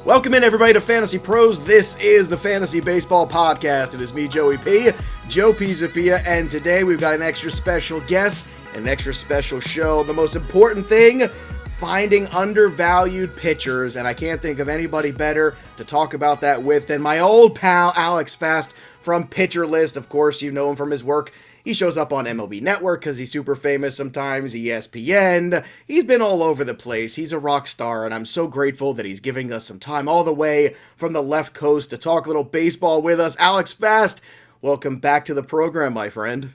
Welcome in, everybody, to Fantasy Pros. This is the Fantasy Baseball Podcast. It is me, Joey P, Joe Pizzapia, and today we've got an extra special guest, an extra special show. The most important thing, finding undervalued pitchers, and I can't think of anybody better to talk about that with than my old pal, Alex Fast from Pitcher List. Of course, you know him from his work. He shows up on MLB Network because he's super famous sometimes, ESPN. He's been all over the place. He's a rock star, and I'm so grateful that he's giving us some time all the way from the left coast to talk a little baseball with us. Alex Fast, welcome back to the program, my friend.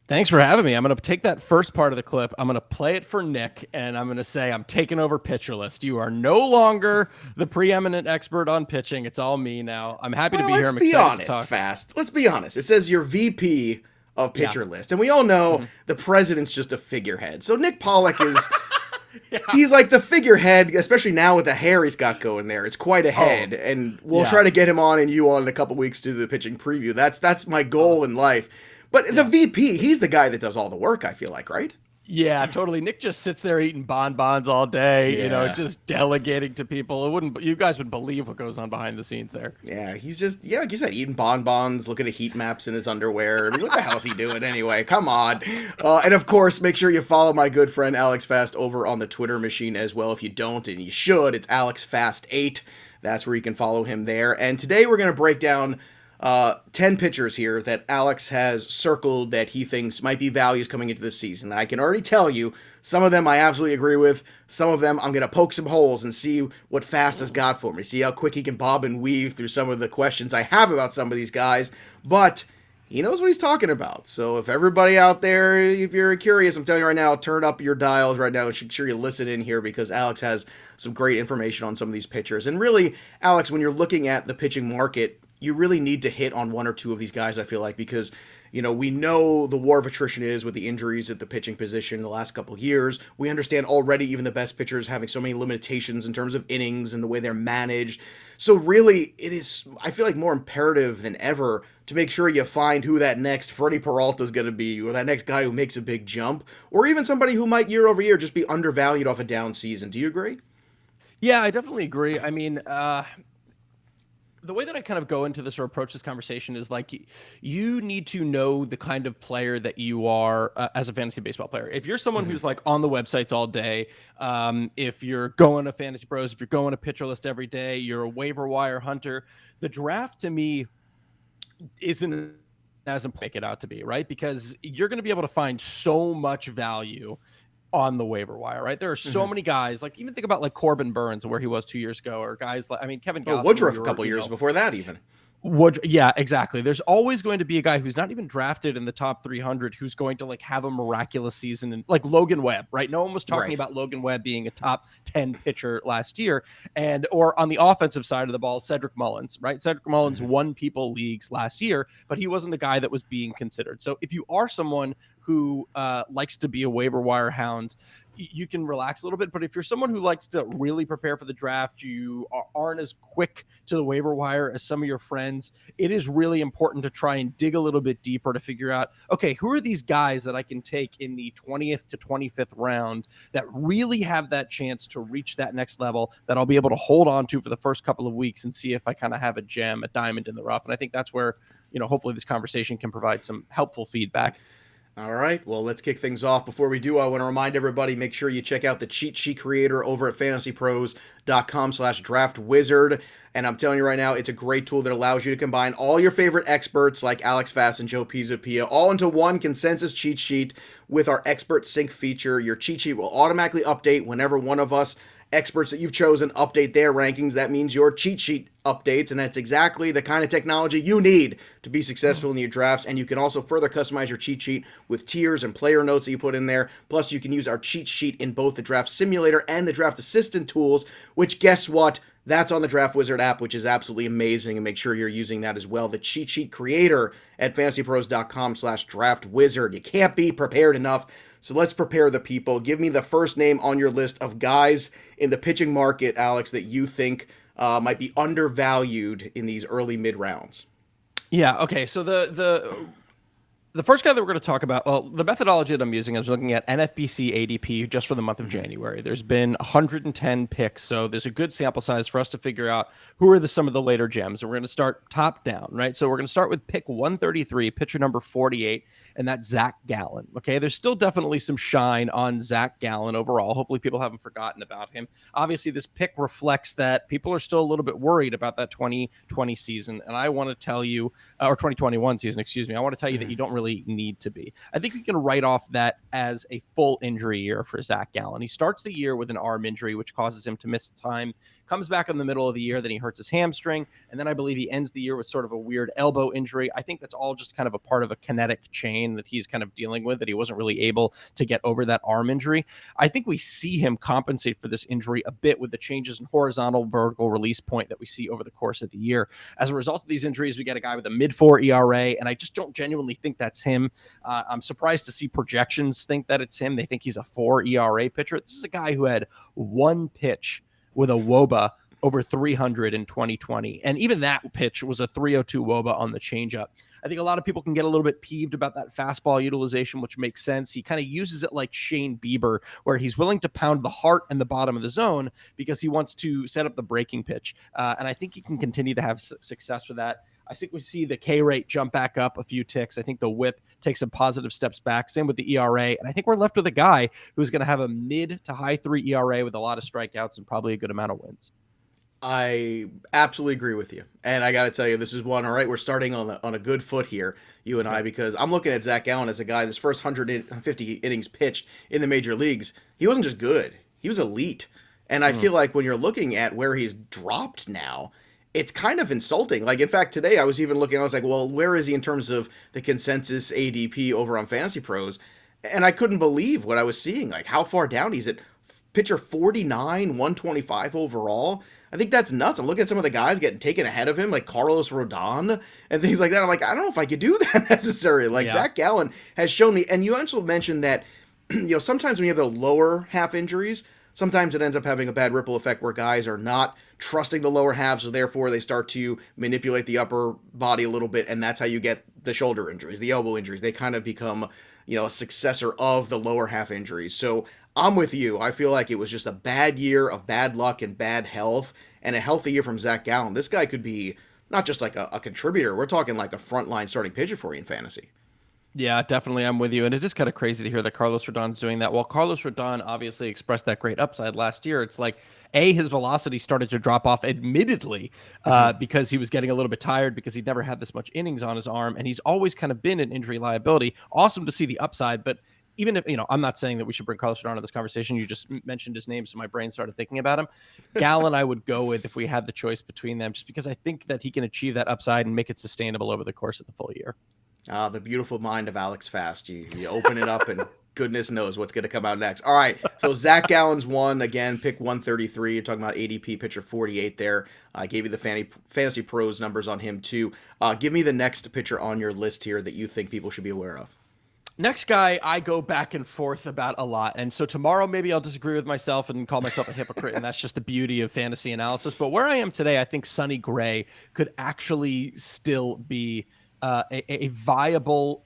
Thanks for having me. I'm going to take that first part of the clip. I'm going to play it for Nick, and I'm going to say I'm taking over Pitcher List. You are no longer the preeminent expert on pitching. It's all me now. I'm happy to be here. I'm excited to talk. Fast. Let's be honest. It says you're VP of Pitcher List, and we all know the president's just a figurehead. So Nick Pollock is he's like the figurehead, especially now with the hair he's got going there. It's quite a head, and we'll try to get him on and you on in a couple weeks to do the pitching preview. That's my goal in life. But the VP, he's the guy that does all the work, I feel like, right? Yeah, totally. Nick just sits there eating bonbons all day, just delegating to people. You guys would believe what goes on behind the scenes there. Yeah, he's just, like you said, eating bonbons, looking at heat maps in his underwear. I mean, what the hell is he doing anyway? Come on. And of course, make sure you follow my good friend Alex Fast over on the Twitter machine as well. If you don't, and you should, it's AlexFast8. That's where you can follow him there. And today we're going to break down 10 pitchers here that Alex has circled that he thinks might be values coming into this season. I can already tell you, some of them I absolutely agree with. Some of them I'm going to poke some holes and see what Fast has got for me. See how quick he can bob and weave through some of the questions I have about some of these guys. But he knows what he's talking about. So if everybody out there, if you're curious, I'm telling you right now, turn up your dials right now and make sure you listen in here because Alex has some great information on some of these pitchers. And really, Alex, when you're looking at the pitching market, you really need to hit on one or two of these guys, I feel like, because, we know the war of attrition is with the injuries at the pitching position in the last couple of years. We understand already even the best pitchers having so many limitations in terms of innings and the way they're managed. So really, it is, I feel like, more imperative than ever to make sure you find who that next Freddie Peralta is going to be, or that next guy who makes a big jump, or even somebody who might year over year just be undervalued off a down season. Do you agree? Yeah, I definitely agree. I mean, the way that I kind of go into this or approach this conversation is like you need to know the kind of player that you are as a fantasy baseball player. If you're someone who's like on the websites all day, if you're going to Fantasy Pros, if you're going to Pitcher List every day, you're a waiver wire hunter, the draft to me isn't as important as it out to be, right? Because you're going to be able to find so much value on the waiver wire, right? There are so many guys, like even think about like Corbin Burns, where he was 2 years ago, or guys like, Kevin Gausman. Woodruff a couple years before that even. Yeah, exactly. There's always going to be a guy who's not even drafted in the top 300 who's going to like have a miraculous season, and like Logan Webb, right? No one was talking about Logan Webb being a top 10 pitcher last year, or on the offensive side of the ball, Cedric Mullins, right? Cedric Mullins won people leagues last year, but he wasn't a guy that was being considered. So if you are someone who likes to be a waiver wire hound, you can relax a little bit. But if you're someone who likes to really prepare for the draft, you aren't as quick to the waiver wire as some of your friends, it is really important to try and dig a little bit deeper to figure out, okay, who are these guys that I can take in the 20th to 25th round that really have that chance to reach that next level that I'll be able to hold on to for the first couple of weeks and see if I kind of have a gem, a diamond in the rough. And I think that's where, hopefully this conversation can provide some helpful feedback. All right, well, let's kick things off. Before we do, I want to remind everybody, make sure you check out the cheat sheet creator over at FantasyPros.com/draftwizard. And I'm telling you right now, it's a great tool that allows you to combine all your favorite experts like Alex Fast and Joe Pizzapia all into one consensus cheat sheet with our expert sync feature. Your cheat sheet will automatically update whenever one of us experts that you've chosen update their rankings. That means your cheat sheet updates, and that's exactly the kind of technology you need to be successful in your drafts. And you can also further customize your cheat sheet with tiers and player notes that you put in there. Plus, you can use our cheat sheet in both the Draft Simulator and the Draft Assistant tools, which, guess what? That's on the Draft Wizard app, which is absolutely amazing, and make sure you're using that as well. The cheat sheet creator at FantasyPros.com/draftwizard. You can't be prepared enough. So let's prepare the people. Give me the first name on your list of guys in the pitching market, Alex, that you think might be undervalued in these early mid rounds. Yeah. Okay. So the The first guy that we're going to talk about, well, the methodology that I'm using is looking at NFBC ADP just for the month of January. There's been 110 picks, so there's a good sample size for us to figure out who are some of the later gems. And we're going to start top down, right? So we're going to start with pick 133, pitcher number 48, and that's Zach Gallen. Okay, there's still definitely some shine on Zach Gallen overall. Hopefully, people haven't forgotten about him. Obviously, this pick reflects that people are still a little bit worried about that 2020 season, and I want to tell you, or 2021 season, excuse me. I want to tell you that you don't really need to be. I think we can write off that as a full injury year for Zach Gallen. He starts the year with an arm injury, which causes him to miss time, comes back in the middle of the year, then he hurts his hamstring, and then I believe he ends the year with sort of a weird elbow injury. I think that's all just kind of a part of a kinetic chain that he's kind of dealing with, that he wasn't really able to get over that arm injury. I think we see him compensate for this injury a bit with the changes in horizontal vertical release point that we see over the course of the year. As a result of these injuries, we get a guy with a mid-4 ERA, and I just don't genuinely think that's him. I'm surprised to see projections think that it's him. They think he's a 4 ERA pitcher. This is a guy who had one pitch with a WOBA over 300 in 2020. And even that pitch was a 302 WOBA on the changeup. I think a lot of people can get a little bit peeved about that fastball utilization, which makes sense. He kind of uses it like Shane Bieber, where he's willing to pound the heart and the bottom of the zone because he wants to set up the breaking pitch. And I think he can continue to have success with that. I think we see the K rate jump back up a few ticks. I think the whip takes some positive steps back. Same with the ERA. And I think we're left with a guy who's going to have a mid to high 3 ERA with a lot of strikeouts and probably a good amount of wins. I absolutely agree with you. And I got to tell you, this is one, all right, we're starting on a good foot here, you and I, because I'm looking at Zach Gallen as a guy, this first 150 innings pitched in the major leagues, he wasn't just good, he was elite. And I feel like when you're looking at where he's dropped now, it's kind of insulting. Like, in fact, today I was even looking, I was like, well, where is he in terms of the consensus ADP over on FantasyPros? And I couldn't believe what I was seeing, like how far down he's at pitcher 49, 125 overall. I think that's nuts. I'm looking at some of the guys getting taken ahead of him, like Carlos Rodon and things like that. I'm like, I don't know if I could do that necessarily. Like, Zach Gallen has shown me, and you also mentioned that, sometimes when you have the lower half injuries, sometimes it ends up having a bad ripple effect where guys are not trusting the lower half, so therefore they start to manipulate the upper body a little bit, and that's how you get the shoulder injuries, the elbow injuries. They kind of become, a successor of the lower half injuries. So I'm with you. I feel like it was just a bad year of bad luck and bad health, and a healthy year from Zach Gallen. This guy could be not just like a contributor. We're talking like a frontline starting pitcher for you in fantasy. Yeah, definitely. I'm with you. And it is kind of crazy to hear that Carlos Rodon's doing that. While Carlos Rodon obviously expressed that great upside last year, it's like, his velocity started to drop off, admittedly, because he was getting a little bit tired because he'd never had this much innings on his arm. And he's always kind of been an injury liability. Awesome to see the upside. But even if, I'm not saying that we should bring Carlos Rodon into this conversation. You just mentioned his name, so my brain started thinking about him. Gallen, I would go with if we had the choice between them, just because I think that he can achieve that upside and make it sustainable over the course of the full year. The beautiful mind of Alex Fast. You open it up and goodness knows what's going to come out next. All right, so Zach Gallen's one. Again, pick 133. You're talking about ADP pitcher 48 there. I gave you the Fantasy Pros numbers on him too. Give me the next pitcher on your list here that you think people should be aware of. Next guy, I go back and forth about a lot. And so tomorrow, maybe I'll disagree with myself and call myself a hypocrite. And that's just the beauty of fantasy analysis. But where I am today, I think Sonny Gray could actually still be a viable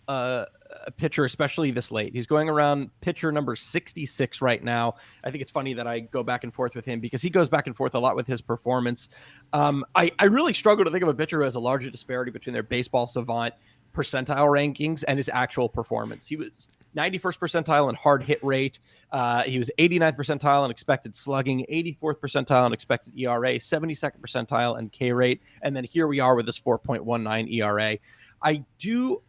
pitcher, especially this late. He's going around pitcher number 66 right now. I think it's funny that I go back and forth with him because he goes back and forth a lot with his performance. I really struggle to think of a pitcher who has a larger disparity between their baseball savant percentile rankings and his actual performance. He was 91st percentile in hard hit rate. He was 89th percentile in expected slugging, 84th percentile in expected ERA, 72nd percentile in K rate. And then here we are with this 4.19 ERA. I do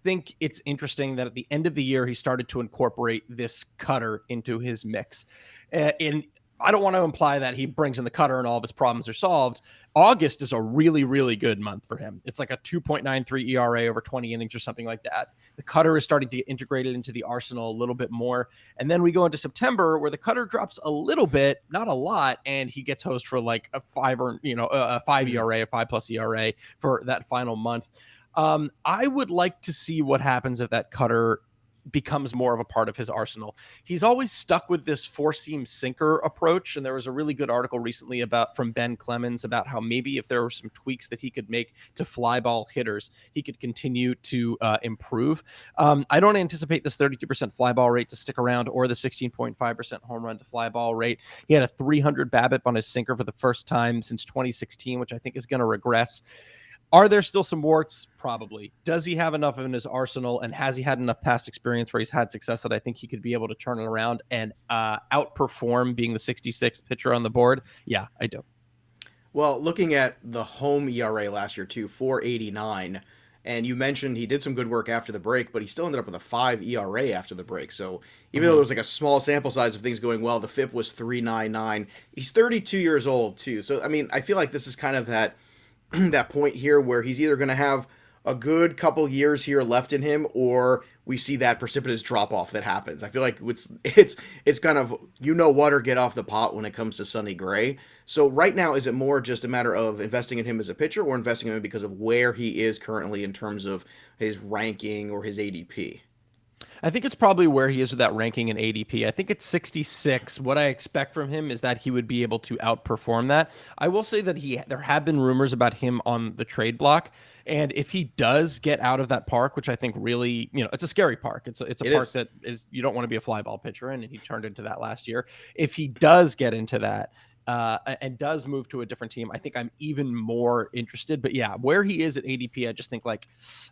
think it's interesting that at the end of the year, he started to incorporate this cutter into his mix. I don't want to imply that he brings in the cutter and all of his problems are solved. August is a really, really good month for him. It's like a 2.93 ERA over 20 innings or something like that. The cutter is starting to get integrated into the arsenal a little bit more. And then we go into September where the cutter drops a little bit, not a lot, and he gets host for like a 5 or, a 5 ERA, a 5+ ERA for that final month. I would like to see what happens if that cutter becomes more of a part of his arsenal. He's always stuck with this four-seam sinker approach, and there was a really good article recently from Ben Clemens about how maybe if there were some tweaks that he could make to fly ball hitters, he could continue to improve. I don't anticipate this 32% fly ball rate to stick around or the 16.5% home run to fly ball rate. He had a 300 BABIP on his sinker for the first time since 2016, which I think is going to regress. Are there still some warts? Probably. Does he have enough in his arsenal, and has he had enough past experience where he's had success that I think he could be able to turn it around and outperform being the 66th pitcher on the board? Yeah, I do. Well, looking at the home ERA last year too, 4.89, and you mentioned he did some good work after the break, but he still ended up with a 5 ERA after the break. So even though there was like a small sample size of things going well, the FIP was 3.99. He's 32 years old too. So I mean, I feel like this is kind of that that point here where he's either going to have a good couple years here left in him, or we see that precipitous drop off that happens. I feel like it's kind of water get off the pot when it comes to Sonny Gray. So right now, is it more just a matter of investing in him as a pitcher, or investing in him because of where he is currently in terms of his ranking or his ADP? I think it's probably where he is with that ranking in ADP. I think it's 66. What I expect from him is that he would be able to outperform that. I will say that there have been rumors about him on the trade block. And if he does get out of that park, which I think really, it's a scary park. It's a park that is, you don't want to be a fly ball pitcher in, and he turned into that last year. If he does get into that, and does move to a different team, I think I'm even more interested. But yeah, where he is at ADP, I just think like,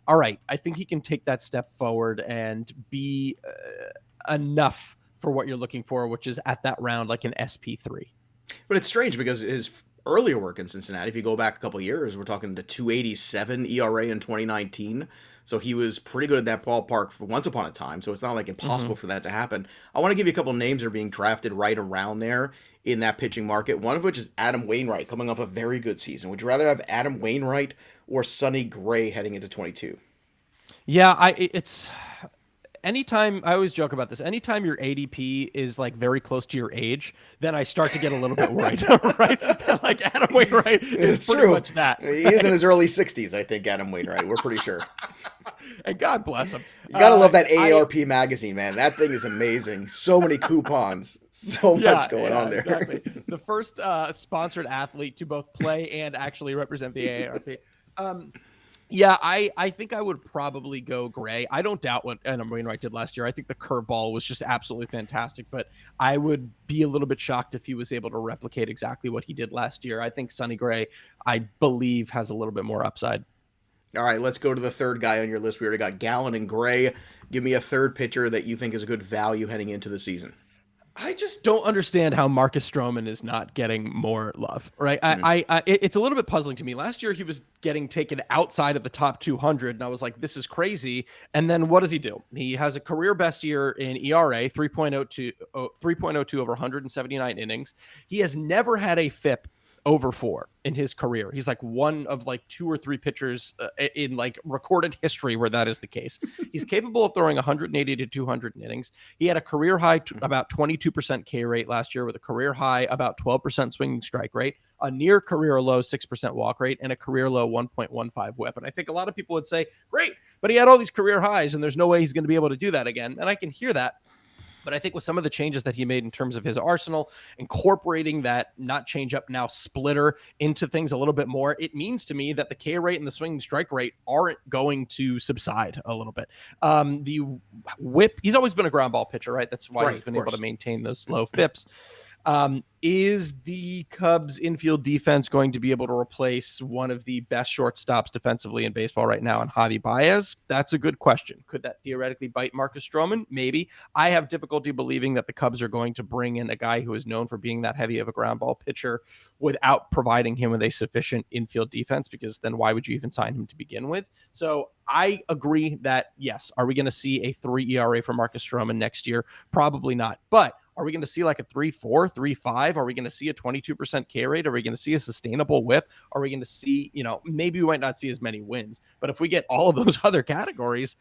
all right, I think he can take that step forward and be enough for what you're looking for, which is at that round like an SP3. But it's strange because his earlier work in Cincinnati, if you go back a couple years, we're talking to 2.87 ERA in 2019. So he was pretty good at that ballpark for once upon a time. So it's not like impossible for that to happen. I want to give you a couple names that are being drafted right around there in that pitching market. One of which is Adam Wainwright, coming off a very good season. Would you rather have Adam Wainwright or Sonny Gray heading into 22? Yeah, it's anytime, I always joke about this. Anytime your ADP is like very close to your age, then I start to get a little bit worried, right? Like Adam Wainwright is pretty much that. Right? He is in his early 60s, I think, Adam Wainwright. We're pretty sure. And God bless him. You gotta love that AARP magazine, man. That thing is amazing. So many coupons. So much going on there. Exactly. The first sponsored athlete to both play and actually represent the AARP. Yeah, I think I would probably go Gray. I don't doubt what Adam Wainwright did last year. I think the curveball was just absolutely fantastic, but I would be a little bit shocked if he was able to replicate exactly what he did last year. I think Sonny Gray, I believe, has a little bit more upside. All right, let's go to the third guy on your list. We already got Gallen and Gray. Give me a third pitcher that you think is a good value heading into the season. I just don't understand how Marcus Stroman is not getting more love, right? It's a little bit puzzling to me. Last year, he was getting taken outside of the top 200, and I was like, this is crazy. And then what does he do? He has a career best year in ERA, 3.02 over 179 innings. He has never had a FIP over 4 in his career. He's like one of like 2 or 3 pitchers in like recorded history where that is the case. He's capable of throwing 180 to 200 innings. He had a career high about 22% K rate last year, with a career high about 12% swinging strike rate, a near career low 6% walk rate, and a career low 1.15 whip. And I think a lot of people would say, great, but he had all these career highs and there's no way he's going to be able to do that again. And I can hear that. But I think with some of the changes that he made in terms of his arsenal, incorporating that not change up now splitter into things a little bit more, it means to me that the K rate and the swinging strike rate aren't going to subside a little bit. The whip, he's always been a ground ball pitcher, right? That's why he's been able to maintain those low FIPs. Is the Cubs infield defense going to be able to replace one of the best shortstops defensively in baseball right now in Javi Baez? That's a good question. Could that theoretically bite Marcus Stroman? Maybe. I have difficulty believing that the Cubs are going to bring in a guy who is known for being that heavy of a ground ball pitcher without providing him with a sufficient infield defense, because then why would you even sign him to begin with? So I agree that, yes, are we going to see a 3 ERA for Marcus Stroman next year? Probably not. But are we going to see like a 3.4, 3.5? Are we going to see a 22% K rate? Are we going to see a sustainable whip? Are we going to see, maybe we might not see as many wins, but if we get all of those other categories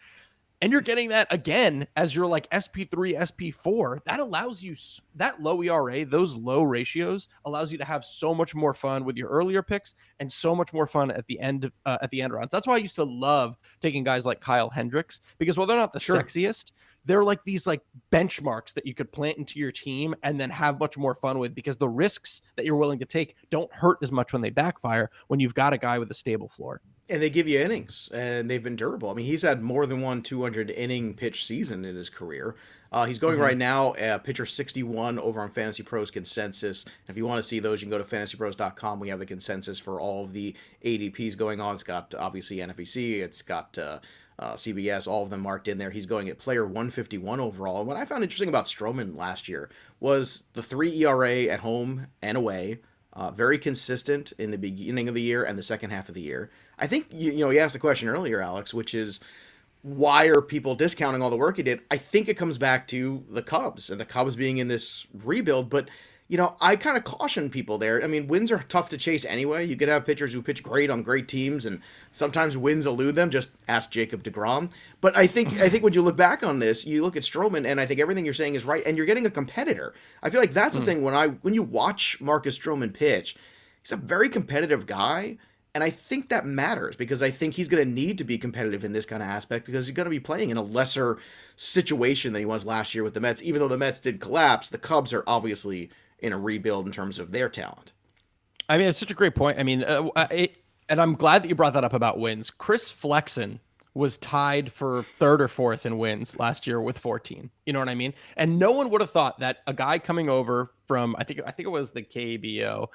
and you're getting that again as your like SP3, SP4, that allows you, that low ERA, those low ratios allows you to have so much more fun with your earlier picks and so much more fun at the end rounds. That's why I used to love taking guys like Kyle Hendricks, because while they're not the sexiest, they're like these like benchmarks that you could plant into your team and then have much more fun with, because the risks that you're willing to take don't hurt as much when they backfire when you've got a guy with a stable floor. And they give you innings, and they've been durable. I mean, he's had more than one 200 inning pitch season in his career. He's going right now, pitcher 61 over on Fantasy Pros consensus. If you want to see those, you can go to fantasypros.com. We have the consensus for all of the ADPs going on. It's got obviously NFBC, it's got CBS, all of them marked in there. He's going at player 151 overall. And what I found interesting about Stroman last year was the 3 ERA at home and away. Very consistent in the beginning of the year and the second half of the year. I think, you asked the question earlier, Alex, which is, why are people discounting all the work he did? I think it comes back to the Cubs and the Cubs being in this rebuild. But, I kind of caution people there. I mean, wins are tough to chase anyway. You could have pitchers who pitch great on great teams, and sometimes wins elude them. Just ask Jacob deGrom. But I think when you look back on this, you look at Stroman, and I think everything you're saying is right, and you're getting a competitor. I feel like that's the thing when you watch Marcus Stroman pitch, he's a very competitive guy. And I think that matters, because I think he's going to need to be competitive in this kind of aspect, because he's going to be playing in a lesser situation than he was last year with the Mets. Even though the Mets did collapse, the Cubs are obviously in a rebuild in terms of their talent. I mean, it's such a great point. I mean, and I'm glad that you brought that up about wins. Chris Flexen was tied for third or fourth in wins last year with 14. You know what I mean? And no one would have thought that a guy coming over from, I think it was the KBO,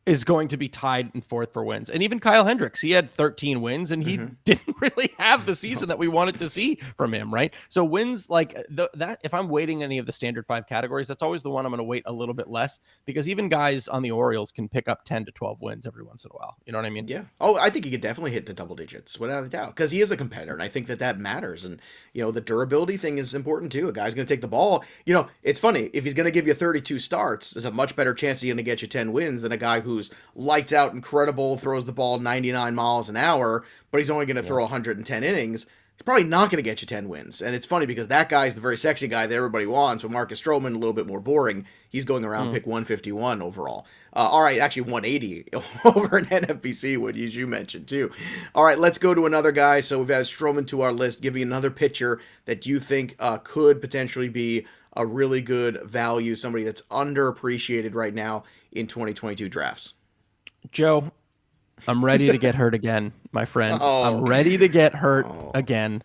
is going to be tied in fourth for wins. And even Kyle Hendricks, he had 13 wins, and he didn't really have the season that we wanted to see from him, right? So wins like that, if I'm weighting any of the standard 5 categories, that's always the one I'm going to weight a little bit less, because even guys on the Orioles can pick up 10 to 12 wins every once in a while. You know what I mean? Yeah. Oh, I think he could definitely hit the double digits without a doubt, because he is a competitor, and I think that matters. And, the durability thing is important too. A guy's going to take the ball. It's funny. If he's going to give you 32 starts, there's a much better chance he's going to get you 10 wins than a guy who's lights out, incredible, throws the ball 99 miles an hour, but he's only going to throw 110 innings. He's probably not going to get you 10 wins. And it's funny, because that guy's the very sexy guy that everybody wants, but Marcus Stroman, a little bit more boring. He's going around pick 151 overall. All right, actually 180 over an NFBC, what you mentioned too. All right, let's go to another guy. So we've added Stroman to our list. Give me another pitcher that you think could potentially be a really good value, somebody that's underappreciated right now in 2022 drafts. Joe, I'm ready to get hurt again, my friend. I'm ready to get hurt again.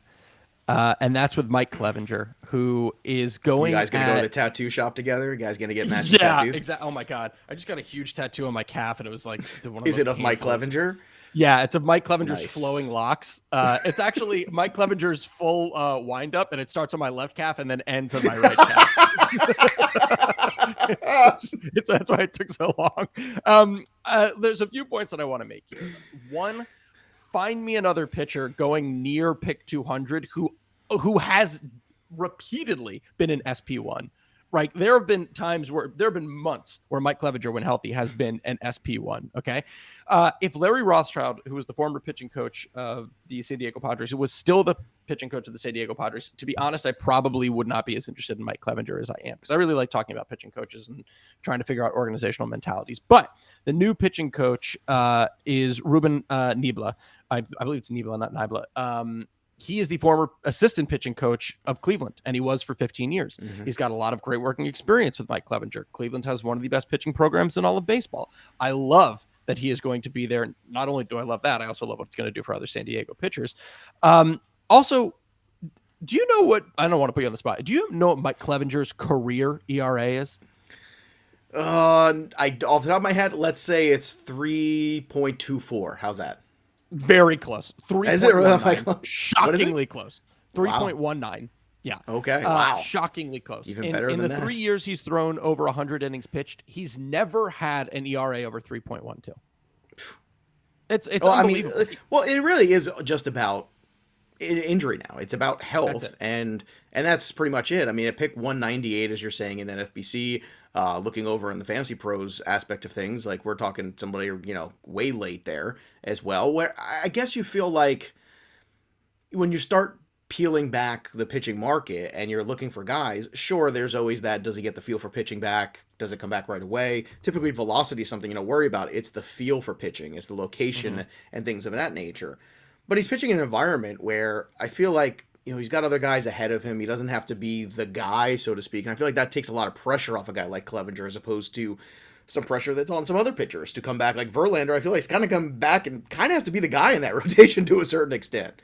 And that's with Mike Clevinger, who is going. You guys going to go to the tattoo shop together? You guys going to get matching tattoos? Yeah, exactly. Oh my God. I just got a huge tattoo on my calf, and it was like one of Is it of Mike Clevinger? Yeah, it's of Mike Clevenger's flowing locks. It's actually Mike Clevenger's full wind up, and it starts on my left calf and then ends on my right calf. That's why it took so long. There's a few points that I want to make here. One, find me another pitcher going near pick 200 who has repeatedly been an SP1. Right, there have been months where Mike Clevinger, when healthy, has been an SP1. Okay, if Larry Rothschild, who was the former pitching coach of the San Diego Padres, who was still the pitching coach of the San Diego Padres, to be honest, I probably would not be as interested in Mike Clevinger as I am, because I really like talking about pitching coaches and trying to figure out organizational mentalities. But the new pitching coach is Ruben Niebla. I believe it's Niebla, not Niebla. He is the former assistant pitching coach of Cleveland, and he was for 15 years. He's got a lot of great working experience with Mike Clevinger. Cleveland has one of the best pitching programs in all of baseball. I love that he is going to be there. Not only do I love that, I also love what he's going to do for other San Diego pitchers. Also, do you know what, I don't want to put you on the spot, do you know what Mike Clevenger's career ERA is? Off the top of my head, let's say it's 3.24. How's that? Very close. 3. Is it really shockingly close. 3.19. Yeah. Okay. Wow. Shockingly close. Even better than that. In the 3 years he's thrown over 100 innings pitched, he's never had an ERA over 3.12. It's unbelievable. I mean, well, it really is just about injury now. It's about health, and that's pretty much it. I mean, at pick 198, as you're saying, in NFBC, looking over in the Fantasy Pros aspect of things, like we're talking somebody, way late there as well, where I guess you feel like when you start peeling back the pitching market and you're looking for guys, sure, there's always that, does he get the feel for pitching back? Does it come back right away? Typically, velocity is something you don't worry about. It's the feel for pitching. It's the location and things of that nature. But he's pitching in an environment where I feel like he's got other guys ahead of him. He doesn't have to be the guy, so to speak. And I feel like that takes a lot of pressure off a guy like Clevenger as opposed to some pressure that's on some other pitchers to come back. Like Verlander, I feel like he's kind of come back and kind of has to be the guy in that rotation to a certain extent.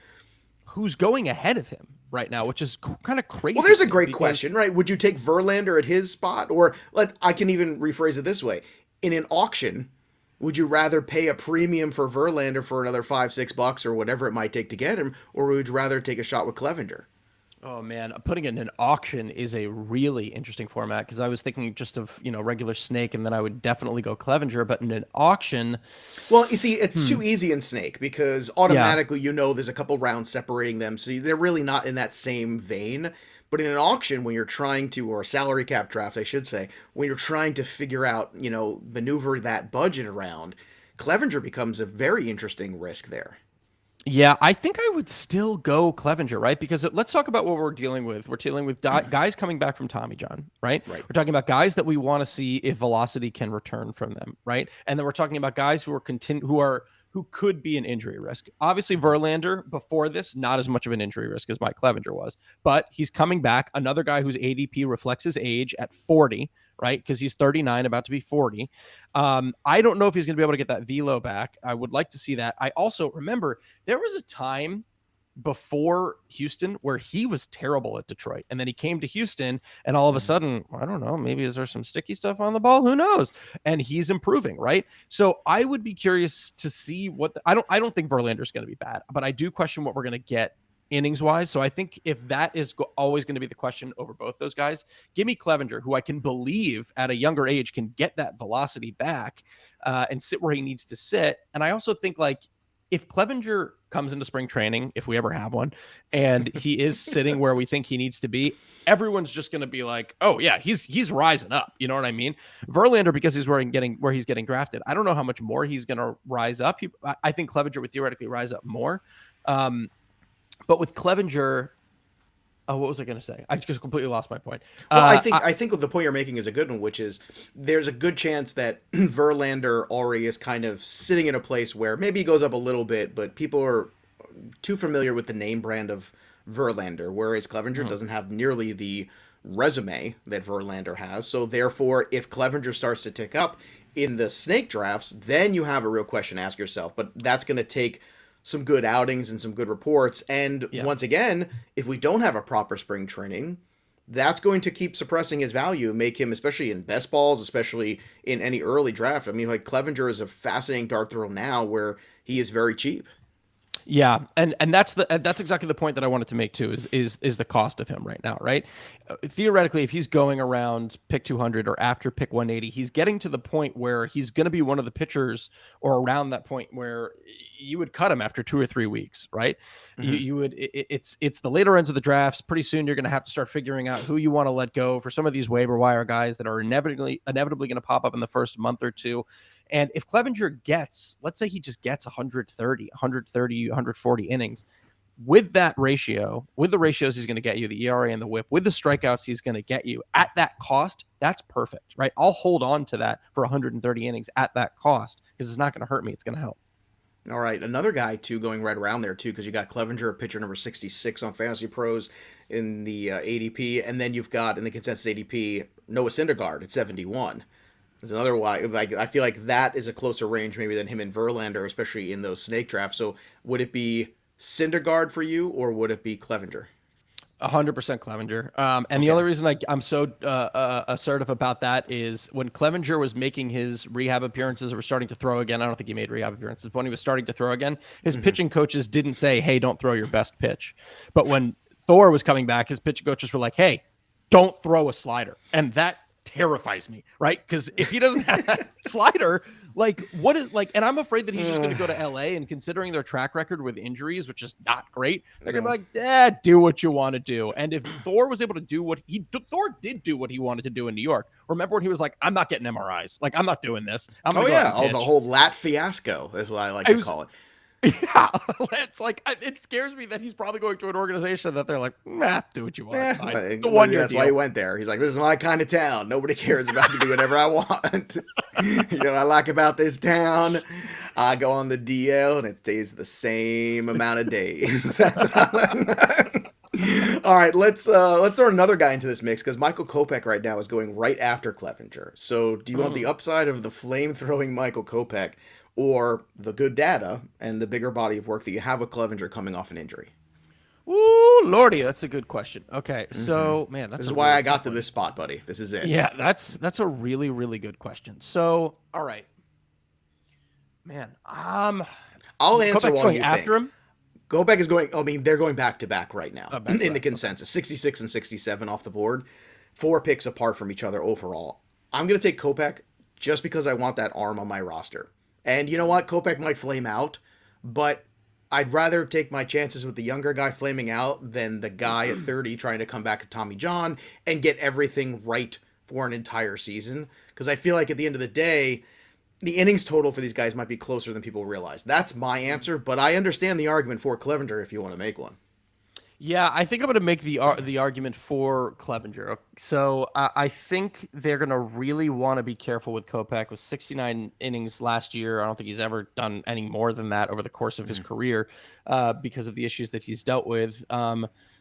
Who's going ahead of him right now, which is kind of crazy. Well, there's a great question, right? Would you take Verlander at his spot? Or I can even rephrase it this way. In an auction, would you rather pay a premium for Verlander for another $5-6 or whatever it might take to get him? Or would you rather take a shot with Clevenger? Oh man, putting it in an auction is a really interesting format because I was thinking just of, regular Snake, and then I would definitely go Clevenger, but in an auction, well, you see, it's too easy in Snake because automatically there's a couple rounds separating them, so they're really not in that same vein. But in an auction, when you're trying to, or a salary cap draft, I should say, when you're trying to figure out, maneuver that budget around, Clevenger becomes a very interesting risk there. Yeah, I think I would still go Clevenger, right? Because let's talk about what we're dealing with. We're dealing with guys coming back from Tommy John, right? Right. We're talking about guys that we want to see if velocity can return from them, right? And then we're talking about guys who could be an injury risk. Obviously, Verlander before this, not as much of an injury risk as Mike Clevenger was, but he's coming back. Another guy whose ADP reflects his age at 40, right? Because he's 39, about to be 40. I don't know if he's going to be able to get that velo back. I would like to see that. I also remember there was a time before Houston where he was terrible at Detroit, and then he came to Houston, and all of a sudden, I don't know, maybe is there some sticky stuff on the ball? Who knows? And he's improving, right? So I would be curious to see I don't think Verlander's going to be bad, but I do question what we're going to get innings wise. So I think if that is always going to be the question over both those guys, give me Clevenger, who I can believe at a younger age can get that velocity back and sit where he needs to sit. And I also think if Clevenger comes into spring training, if we ever have one, and he is sitting where we think he needs to be, everyone's just going to be like, oh yeah, he's rising up. You know what I mean? Verlander, because he's where he's getting drafted, I don't know how much more he's going to rise up. I think Clevenger would theoretically rise up more. But with Clevenger, what was I going to say? I just completely lost my point. Well, I think the point you're making is a good one, which is there's a good chance that Verlander already is kind of sitting in a place where maybe he goes up a little bit, but people are too familiar with the name brand of Verlander, whereas Clevenger doesn't have nearly the resume that Verlander has. So therefore, if Clevenger starts to tick up in the snake drafts, then you have a real question to ask yourself. But that's going to take some good outings and some good reports. And once again, if we don't have a proper spring training, that's going to keep suppressing his value, make him, especially in best balls, especially in any early draft. I mean, Clevenger is a fascinating dart throw now where he is very cheap. Yeah, and that's exactly the point that I wanted to make too. Is the cost of him right now, right? Theoretically, if he's going around pick 200 or after pick 180, he's getting to the point where he's going to be one of the pitchers, or around that point where you would cut him after 2 or 3 weeks, right? Mm-hmm. You would. It's the later ends of the drafts. Pretty soon, you're going to have to start figuring out who you want to let go for some of these waiver wire guys that are inevitably going to pop up in the first month or two. And if Clevenger gets, let's say he just gets 140 innings, with that ratio, with the ratios he's going to get you, the ERA and the WHIP, with the strikeouts he's going to get you at that cost, that's perfect, right? I'll hold on to that for 130 innings at that cost because it's not going to hurt me. It's going to help. All right, another guy, too, going right around there, too, because you got Clevenger, pitcher number 66 on FantasyPros in the ADP, and then you've got, in the consensus ADP, Noah Syndergaard at 71. There's another why. I feel like that is a closer range maybe than him and Verlander, especially in those snake drafts. So would it be Syndergaard for you, or would it be Clevenger? 100% Clevenger. And the only reason I'm so assertive about that is when Clevenger was making his rehab appearances or starting to throw again. I don't think he made rehab appearances, but when he was starting to throw again, his pitching coaches didn't say, hey, don't throw your best pitch. But when Thor was coming back, his pitching coaches were like, hey, don't throw a slider. And that terrifies me, right? Because if he doesn't have that slider, and I'm afraid that he's just going to go to LA, and considering their track record with injuries, which is not great, they're going to be like, do what you want to do. And if Thor was able to do Thor did do what he wanted to do in New York. Remember when he was like, I'm not getting MRIs. I'm not doing this. The whole lat fiasco is what I like to call it. Yeah, it's it scares me that he's probably going to an organization that they're like, do what you want. That's why he went there. He's like, this is my kind of town. Nobody cares about to do whatever I want. What I like about this town? I go on the DL and it stays the same amount of days. That's All right, let's throw another guy into this mix because Michael Kopech right now is going right after Clevenger. So, do you want the upside of the flame throwing Michael Kopech, or the good data and the bigger body of work that you have with Clevenger coming off an injury? Ooh, lordy, that's a good question. Okay, so man, This that's is a why really I got tough to one. this spot, buddy. This is it. Yeah, that's a really really good question. So, all right, man, I'll answer Kopech's while going you after think. him. Kopech is going. I mean, they're going back to back right now Back to in the back. Okay. consensus. 66 and 67 off the board, 4 picks apart from each other overall. I'm gonna take Kopech just because I want that arm on my roster. And you know what? Kopech might flame out, but I'd rather take my chances with the younger guy flaming out than the guy at 30 trying to come back at Tommy John and get everything right for an entire season. Because I feel like at the end of the day, the innings total for these guys might be closer than people realize. That's my answer, but I understand the argument for Clevenger if you want to make one. Yeah, I think I'm going to make the argument for Clevenger. So I think they're going to really want to be careful with Kopech. With 69 innings last year, I don't think he's ever done any more than that over the course of his career because of the issues that he's dealt with.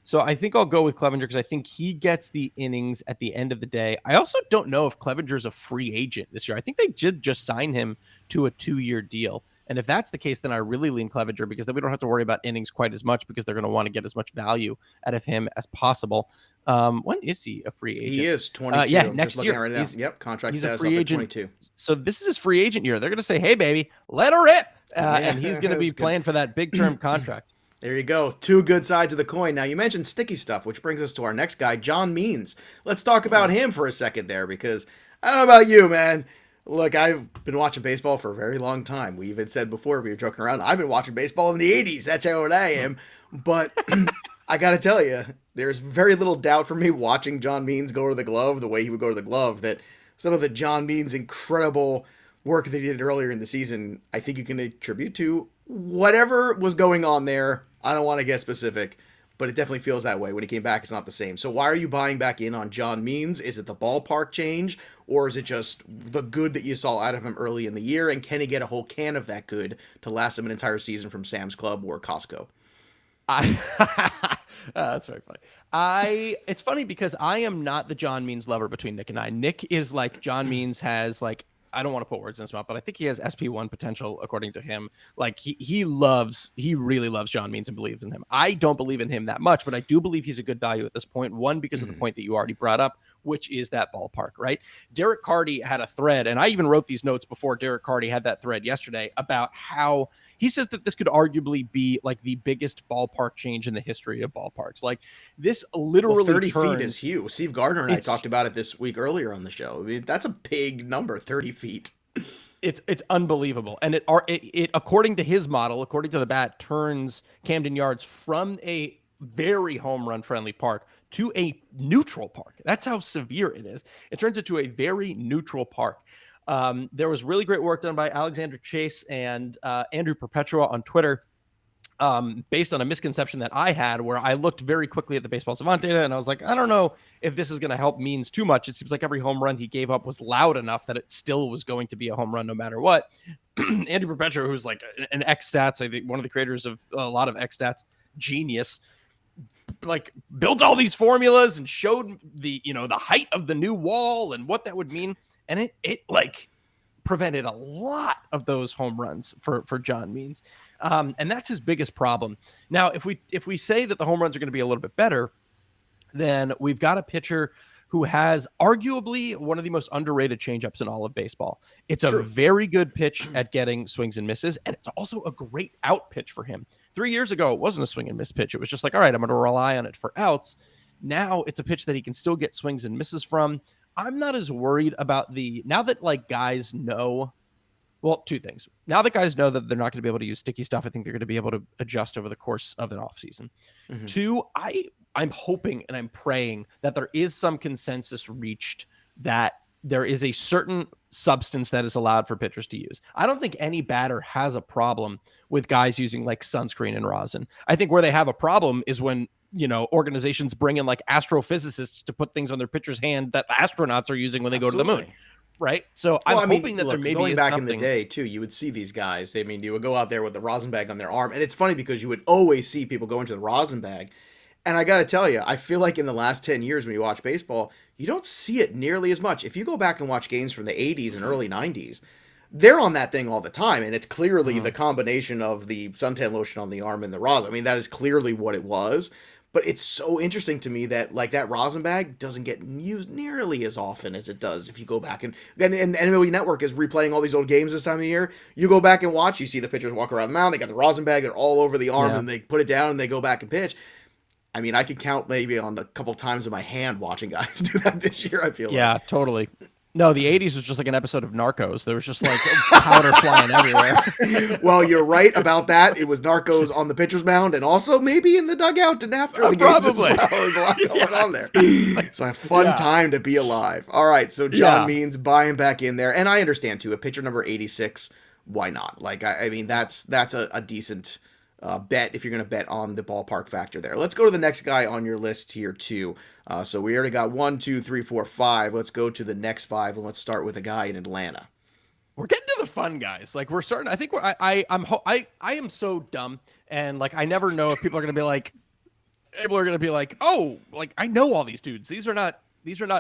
So I think I'll go with Clevenger because I think he gets the innings at the end of the day. I also don't know if Clevenger's a free agent this year. I think they did just sign him to a 2-year deal. And if that's the case, then I really lean Clevenger because then we don't have to worry about innings quite as much because they're going to want to get as much value out of him as possible. When is he a free agent? He is 22. Yeah, I'm next just looking year. at it now. Yep, contract He's a status free up at agent. 22. So this is his free agent year. They're going to say, hey, baby, let her rip. Yeah, And he's going to be that's good. playing for that big term contract. There you go. 2 good sides of the coin. Now, you mentioned sticky stuff, which brings us to our next guy, John Means. Let's talk about him for a second there because I don't know about you, man. Look, I've been watching baseball for a very long time. We even said before we were joking around, I've been watching baseball in the 80s. That's how old I am. But I got to tell you, there's very little doubt for me watching John Means go to the glove the way he would go to the glove that some of the John Means incredible work that he did earlier in the season, I think you can attribute to whatever was going on there. I don't want to get specific, but it definitely feels that way. When he came back, it's not the same. So why are you buying back in on John Means? Is it the ballpark change, or is it just the good that you saw out of him early in the year? And can he get a whole can of that good to last him an entire season from Sam's Club or Costco? That's very funny. It's funny because I am not the John Means lover between Nick and I. Nick is like John Means has like I don't want to put words in his mouth, but I think he has SP1 potential according to him. Like he really loves John Means and believes in him. I don't believe in him that much, but I do believe he's a good value at this point. One, because of the point that you already brought up, which is that ballpark, right? Derek Carty had a thread, and I even wrote these notes before Derek Carty had that thread yesterday about how he says that this could arguably be like the biggest ballpark change in the history of ballparks. Like this literally 30 feet is huge. Steve Gardner and I talked about it this week earlier on the show. I mean, that's a big number, 30 feet. It's unbelievable. And it according to his model, according to the bat, turns Camden Yards from a very home run friendly park to a neutral park. That's how severe it is. It turns into a very neutral park. There was really great work done by Alexander Chase and Andrew Perpetua on Twitter, based on a misconception that I had where I looked very quickly at the baseball savant data and I was like, I don't know if this is going to help Means too much. It seems like every home run he gave up was loud enough that it still was going to be a home run no matter what. Andrew Perpetua, who's like an X stats, I think one of the creators of a lot of X stats, genius, like built all these formulas and showed the height of the new wall and what that would mean. And it like prevented a lot of those home runs for John Means. And that's his biggest problem. Now, if we say that the home runs are going to be a little bit better, then we've got a pitcher who has arguably one of the most underrated changeups in all of baseball. It's a very good pitch at getting swings and misses, and it's also a great out pitch for him. 3 years ago, it wasn't a swing and miss pitch. It was just like, all right, I'm going to rely on it for outs. Now it's a pitch that he can still get swings and misses from. I'm not as worried about now that like guys know. Well, two things. Now that guys know that they're not going to be able to use sticky stuff, I think they're going to be able to adjust over the course of an offseason. Two, I'm hoping and I'm praying that there is some consensus reached that there is a certain substance that is allowed for pitchers to use. I don't think any batter has a problem with guys using like sunscreen and rosin. I think where they have a problem is when organizations bring in like astrophysicists to put things on their pitcher's hand that the astronauts are using when they go to the moon. Right. So I'm hoping that there maybe going is back something. in the day too, you would see these guys. I mean, you would go out there with the rosin bag on their arm, and it's funny because you would always see people go into the rosin bag, And I got to tell you, I feel like in the last 10 years when you watch baseball, you don't see it nearly as much. If you go back and watch games from the 80s and early 90s, they're on that thing all the time. And it's clearly the combination of the suntan lotion on the arm and the rosin. I mean, that is clearly what it was. But it's so interesting to me that like that rosin bag doesn't get used nearly as often as it does if you go back and MLB Network is replaying all these old games this time of year. You go back and watch, you see the pitchers walk around the mound, they got the rosin bag, they're all over the arm, and they put it down and they go back and pitch. I mean, I could count maybe on a couple times in my hand watching guys do that this year, I feel like. Totally. No, the 80s was just like an episode of Narcos. There was just like powder flying everywhere. Well, you're right about that. It was Narcos on the pitcher's mound and also maybe in the dugout and after the games as well. There's a lot going on there. It's a fun time to be alive. All right, so John Means buying back in there. And I understand, too, a pitcher number 86, why not? Like, I mean, that's a decent bet if you're going to bet on the ballpark factor there. Let's go to the next guy on your list here, too. So we already got 1, 2, 3, 4, 5. Let's go to the next 5, and let's start with a guy in Atlanta. We're getting to the fun guys. Like we're starting. I think I am so dumb, and like I never know if people are going to be like, oh, like I know all these dudes. These are not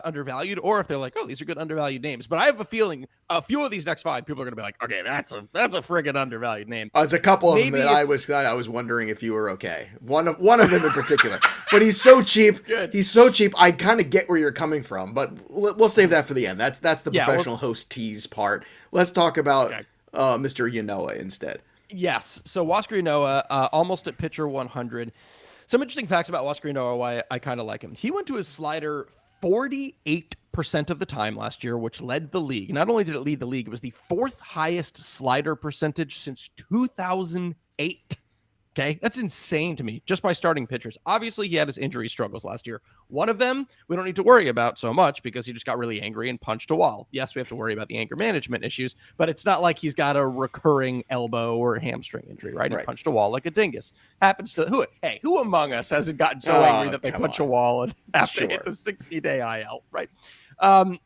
undervalued, or if they're like, oh, these are good undervalued names. But I have a feeling a few of these next 5 people are going to be like, okay, that's a friggin' undervalued name. It's a couple of them that I was wondering if you were okay. One of them in particular. But he's so cheap. Good. He's so cheap. I kind of get where you're coming from, but we'll save that for the end. That's the professional host tease part. Let's talk about Mr. Yanoa instead. Yes. So Huascar Ynoa, almost at pitcher 100. Some interesting facts about Huascar Ynoa, why I kind of like him. He went to his slider 48% of the time last year, which led the league. Not only did it lead the league, it was the 4th highest slider percentage since 2008. Okay, that's insane to me, just by starting pitchers. Obviously, he had his injury struggles last year. One of them we don't need to worry about so much because he just got really angry and punched a wall. Yes, we have to worry about the anger management issues, but it's not like he's got a recurring elbow or hamstring injury, right? He punched a wall like a dingus. Happens to who among us hasn't gotten so angry that they punch a wall and have to hit the 60-day IL, right?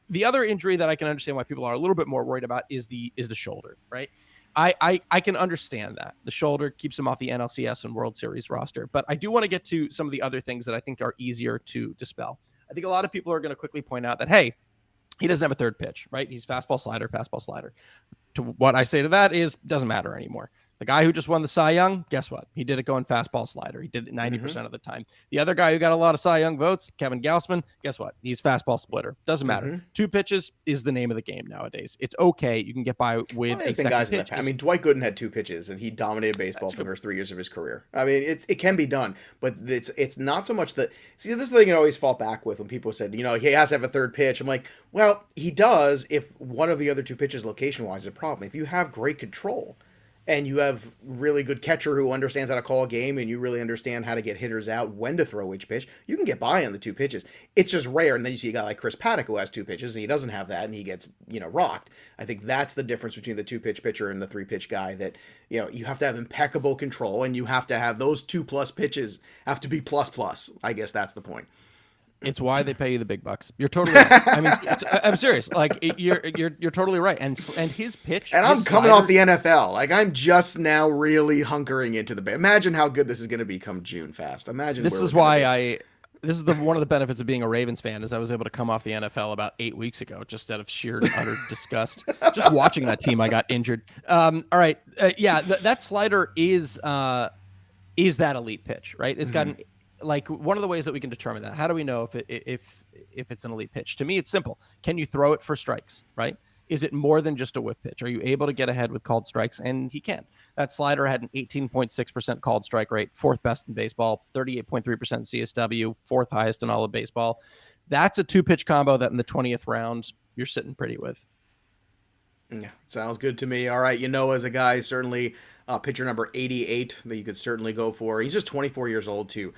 The other injury that I can understand why people are a little bit more worried about is the shoulder, right? I can understand that. The shoulder keeps him off the NLCS and World Series roster. But I do want to get to some of the other things that I think are easier to dispel. I think a lot of people are going to quickly point out that, hey, he doesn't have a third pitch, right? He's fastball, slider, fastball, slider. To what I say to that is, doesn't matter anymore. The guy who just won the Cy Young, guess what? He did it going fastball, slider. He did it 90% of the time. The other guy who got a lot of Cy Young votes, Kevin Gausman, guess what? He's fastball splitter. Doesn't matter. 2 pitches is the name of the game nowadays. It's okay. You can get by with a second pitch. I mean, Dwight Gooden had 2 pitches, and he dominated baseball for the first 3 years of his career. I mean, it can be done, but it's not so much that. See, this is the thing I always fall back with when people said, he has to have a third pitch. I'm like, well, he does if one of the other 2 pitches location-wise is a problem. If you have great control, and you have really good catcher who understands how to call a game, and you really understand how to get hitters out, when to throw each pitch, you can get by on the 2 pitches. It's just rare. And then you see a guy like Chris Paddock who has 2 pitches and he doesn't have that and he gets, rocked. I think that's the difference between the 2-pitch pitcher and the 3-pitch guy, that, you have to have impeccable control and you have to have those 2+ pitches have to be plus. I guess that's the point. It's why they pay you the big bucks. You're totally right. I mean, I'm serious. Like you're totally right. And his pitch. And I'm coming off the NFL. Like I'm just now really hunkering into the. Imagine how good this is going to be come June fast. Imagine. This is why This is one of the benefits of being a Ravens fan, is I was able to come off the NFL about 8 weeks ago, just out of sheer and utter disgust. Just watching that team, I got injured. All right, that slider is that elite pitch, right? It's got like one of the ways that we can determine that. How do we know if it's an elite pitch? To me, it's simple. Can you throw it for strikes, right? Is it more than just a whiff pitch? Are you able to get ahead with called strikes? And he can. That slider had an 18.6% called strike rate, 4th best in baseball, 38.3% CSW, 4th highest in all of baseball. That's a 2-pitch combo that in the 20th round, you're sitting pretty with. Yeah, sounds good to me. All right, as a guy, certainly pitcher number 88 that you could certainly go for. He's just 24 years old, too.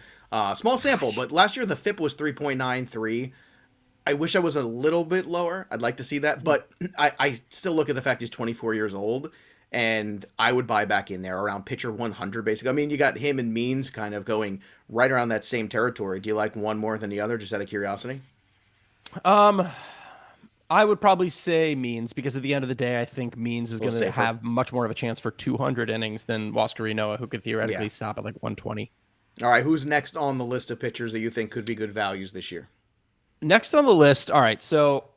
Small sample, but last year the FIP was 3.93. I wish I was a little bit lower. I'd like to see that, but I still look at the fact he's 24 years old, and I would buy back in there around pitcher 100, basically. I mean, you got him and Means kind of going right around that same territory. Do you like one more than the other, just out of curiosity? I would probably say Means, because at the end of the day, I think Means is going to have much more of a chance for 200 innings than Huascar Ynoa, who could theoretically stop at like 120. All right, who's next on the list of pitchers that you think could be good values this year? Next on the list, all right, so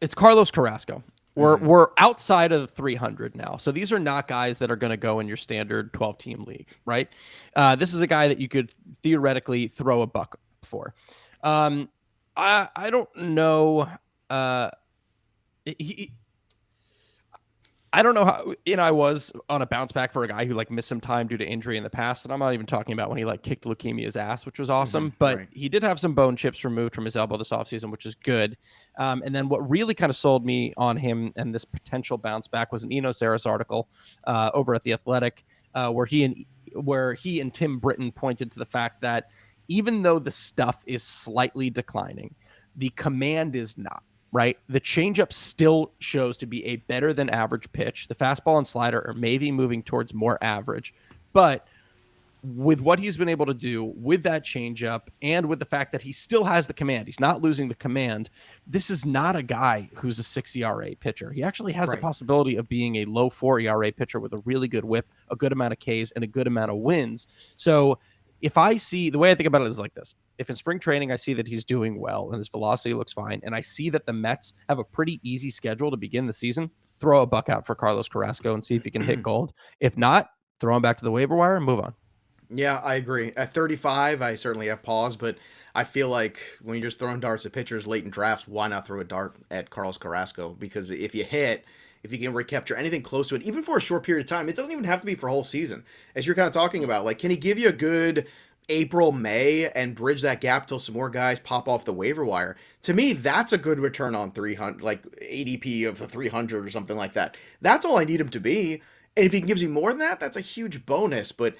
it's Carlos Carrasco. We're outside of the 300 now. So these are not guys that are going to go in your standard 12-team league, right? This is a guy that you could theoretically throw a buck for. I don't know. He I don't know how I was on a bounce back for a guy who like missed some time due to injury in the past, and I'm not even talking about when he like kicked leukemia's ass, which was awesome. But right. he did have some bone chips removed from his elbow this offseason, which is good. And then what really kind of sold me on him and this potential bounce back was an Eno Saris article over at the Athletic, where he and Tim Britton pointed to the fact that even though the stuff is slightly declining, the command is not. Right, the changeup still shows to be a better than average pitch. The fastball and slider are maybe moving towards more average, but with what he's been able to do with that changeup and with the fact that he still has the command, he's not losing the command. This is not a guy who's a 6 ERA pitcher. He actually has the possibility of being a low 4 ERA pitcher with a really good whip, a good amount of Ks, and a good amount of wins. So if I see, the way I think about it is like this. If in spring training I see that he's doing well and his velocity looks fine, and I see that the Mets have a pretty easy schedule to begin the season, throw a buck out for Carlos Carrasco and see if he can hit gold. If not, throw him back to the waiver wire and move on. Yeah, I agree. At 35, I certainly have pause, but I feel like when you're just throwing darts at pitchers late in drafts, why not throw a dart at Carlos Carrasco? Because if you can recapture anything close to it, even for a short period of time, it doesn't even have to be for a whole season. As you're kind of talking about, like, can he give you a good April, May, and bridge that gap till some more guys pop off the waiver wire? To me, that's a good return on 300, like ADP of a 300 or something like that. That's all I need him to be. And if he gives you more than that, that's a huge bonus. But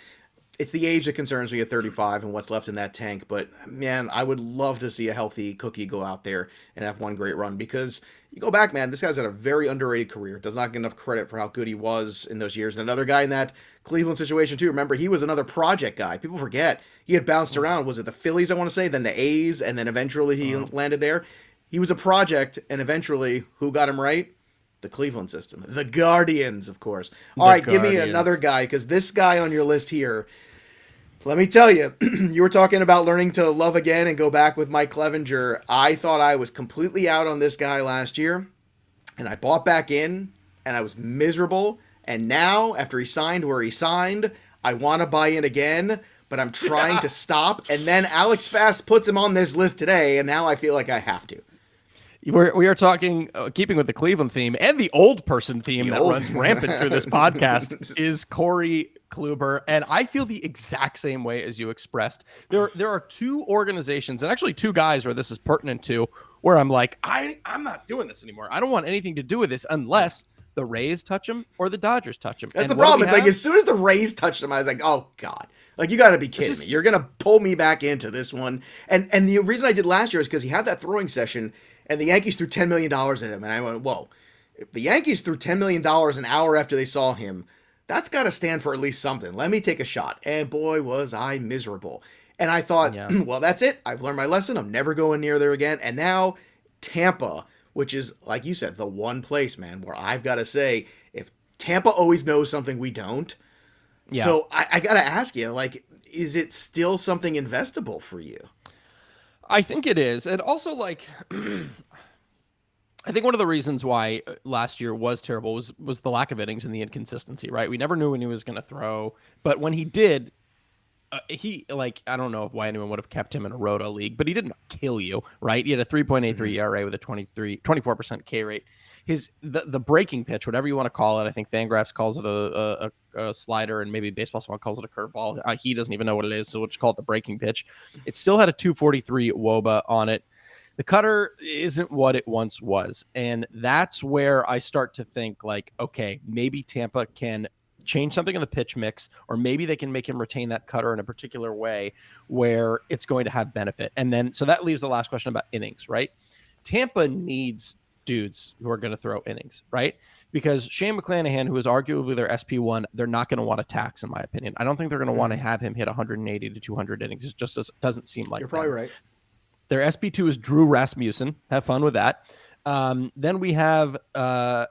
it's the age that concerns me at 35 and what's left in that tank. But man, I would love to see a healthy Cookie go out there and have one great run, because you go back, man, this guy's had a very underrated career. Does not get enough credit for how good he was in those years. And another guy in that Cleveland situation too. Remember, he was another project guy. People forget he had bounced around. Was it the Phillies, I want to say, then the A's, and then eventually he landed there. He was a project, and eventually, who got him right? The Cleveland system. The Guardians, of course. All right, give me another guy, because this guy on your list here, let me tell you, you were talking about learning to love again and go back with Mike Clevenger. I thought I was completely out on this guy last year, and I bought back in, and I was miserable. And now, after he signed where he signed, I want to buy in again, but I'm trying to stop. And then Alex Fast puts him on this list today, and now I feel like I have to. We are talking, keeping with the Cleveland theme and the old person theme that runs rampant through this podcast, is Corey Kluber. And I feel the exact same way as you expressed. There are two organizations, and actually two guys where this is pertinent to, where I'm like, I'm not doing this anymore. I don't want anything to do with this unless the Rays touch him or the Dodgers touch him. That's the problem. It's like, as soon as the Rays touched him, I was like, oh, God. Like, you got to be kidding me. You're going to pull me back into this one. And the reason I did last year is because he had that throwing session, and the Yankees threw $10 million at him. And I went, whoa, if the Yankees threw $10 million an hour after they saw him, that's got to stand for at least something. Let me take a shot. And boy, was I miserable. And I thought, well, that's it. I've learned my lesson. I'm never going near there again. And now Tampa, which is, like you said, the one place, man, where I've got to say, if Tampa always knows something we don't. Yeah. So I got to ask you, like, is it still something investable for you? I think it is. And also, like, I think one of the reasons why last year was terrible was the lack of innings and the inconsistency, right? We never knew when he was going to throw, but when he did, he, like, I don't know why anyone would have kept him in a Roto league, but he didn't kill you, right? He had a 3.83 ERA with a 24% K rate. The breaking pitch, whatever you want to call it, I think Fangraphs calls it a slider, and maybe Baseball Smart calls it a curveball. He doesn't even know what it is, so we'll just call it the breaking pitch. It still had a 243 WOBA on it. The cutter isn't what it once was, and that's where I start to think, like, okay, maybe Tampa can change something in the pitch mix, or maybe they can make him retain that cutter in a particular way where it's going to have benefit. And then, so that leaves the last question about innings, right? Tampa needs dudes who are going to throw innings, right? Because Shane McClanahan, who is arguably their SP1, they're not going to want to tax, in my opinion. I don't think they're going to want to have him hit 180 to 200 innings. It just doesn't seem like. You're probably right. Their SP2 is Drew Rasmussen. Have fun with that. Then we have Ryan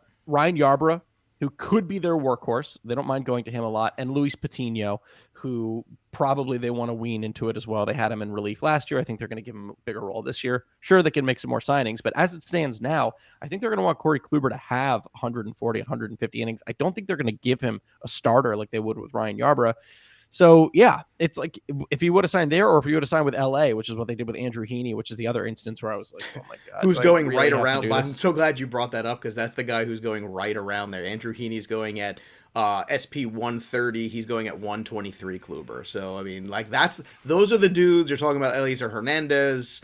Yarbrough, who could be their workhorse. They don't mind going to him a lot. And Luis Patino, who probably they want to wean into it as well. They had him in relief last year. I think they're going to give him a bigger role this year. Sure, they can make some more signings, but as it stands now, I think they're going to want Corey Kluber to have 140, 150 innings. I don't think they're going to give him a starter like they would with Ryan Yarbrough. So, yeah, it's like if he would have signed there or if he would have signed with LA, which is what they did with Andrew Heaney, which is the other instance where I was like, oh, my God. Who's going really right around. I'm so glad you brought that up because that's the guy who's going right around there. Andrew Heaney's going at SP 130. He's going at 123 Kluber. So, I mean, like those are the dudes you're talking about. Eliezer Hernandez,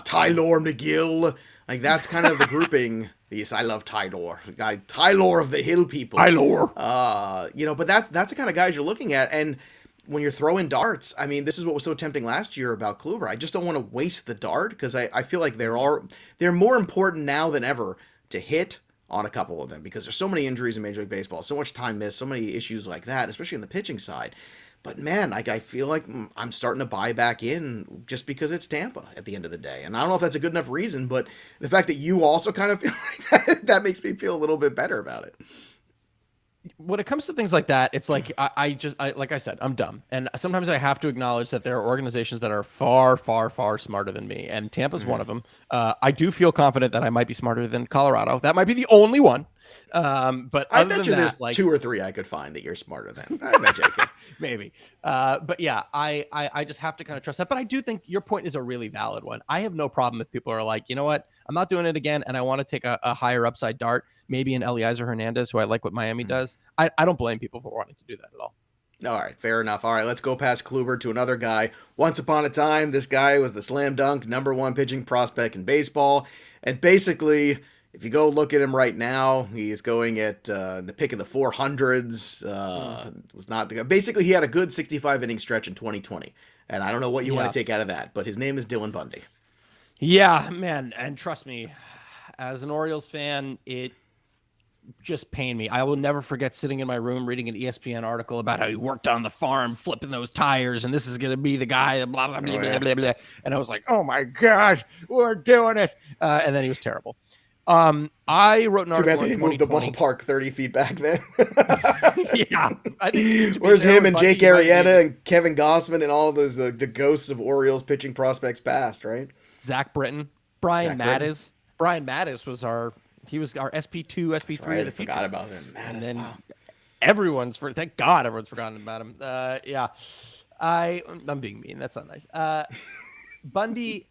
Tylor McGill. Like that's kind of the grouping. Yes, I love Tylor. Guy Tylor of the Hill people. Tylor. But that's the kind of guys you're looking at. And when you're throwing darts, I mean, this is what was so tempting last year about Kluber. I just don't want to waste the dart because I feel like they're more important now than ever to hit on a couple of them because there's so many injuries in Major League Baseball, so much time missed, so many issues like that, especially on the pitching side. But man, like I feel like I'm starting to buy back in just because it's Tampa at the end of the day. And I don't know if that's a good enough reason, but the fact that you also kind of feel like that makes me feel a little bit better about it. When it comes to things like that, it's like I like I said, I'm dumb, and sometimes I have to acknowledge that there are organizations that are far, far, far smarter than me, and Tampa's one of them. I do feel confident that I might be smarter than Colorado. That might be the only one. But I bet you there's like 2 or 3 I could find that you're smarter than. I bet you I could. Maybe. But yeah, I just have to kind of trust that. But I do think your point is a really valid one. I have no problem if people are like, you know what, I'm not doing it again, and I want to take a higher upside dart, maybe in Eliezer Hernandez, who I like what Miami does. I don't blame people for wanting to do that at all. All right, fair enough. All right, let's go past Kluber to another guy. Once upon a time, this guy was the slam dunk #1 pitching prospect in baseball. And basically, if you go look at him right now, he is going at the pick of the 400s. Was not basically he had a good 65 inning stretch in 2020, and I don't know what you want to take out of that. But his name is Dylan Bundy. Yeah, man, and trust me, as an Orioles fan, it just pained me. I will never forget sitting in my room reading an ESPN article about how he worked on the farm flipping those tires, and this is going to be the guy. Blah blah blah, blah blah blah. And I was like, oh my gosh, we're doing it. And then he was terrible. I wrote an article. Too bad they didn't move the ballpark 30 feet back then. Yeah. I think where's him and Jake Arrieta and Kevin Gossman and all those the ghosts of Orioles pitching prospects past, right? Zach Britton, Brian Mattis. Brian Mattis was our SP2, SP3. Right, I forgot about him. Mattis, and then wow. Thank God everyone's forgotten about him. Yeah. I'm being mean. That's not nice. Bundy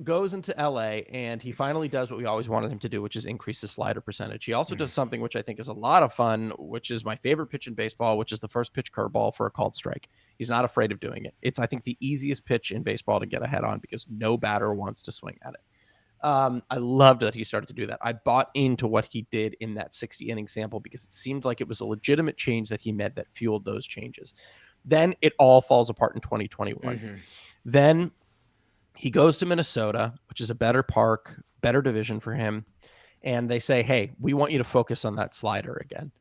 goes into LA and he finally does what we always wanted him to do, which is increase his slider percentage. He also does something which I think is a lot of fun, which is my favorite pitch in baseball, which is the first pitch curveball for a called strike. He's not afraid of doing it. It's, I think, the easiest pitch in baseball to get ahead on because no batter wants to swing at it. I loved that he started to do that. I bought into what he did in that 60 inning sample because it seemed like it was a legitimate change that he made that fueled those changes. Then it all falls apart in 2021. Then he goes to Minnesota, which is a better park, better division for him. And they say, hey, we want you to focus on that slider again.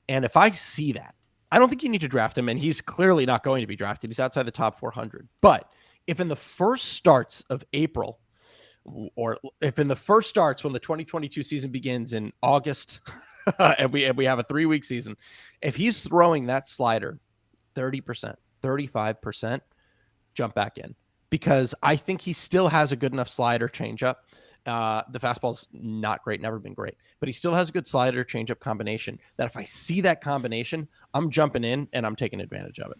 And if I see that, I don't think you need to draft him. And he's clearly not going to be drafted. He's outside the top 400. But if in the first starts of April, or if in the first starts when the 2022 season begins in August, and we have a 3-week season, if he's throwing that slider 30%, 35%, jump back in. Because I think he still has a good enough slider changeup. The fastball's not great, never been great, but he still has a good slider changeup combination that if I see that combination, I'm jumping in and I'm taking advantage of it.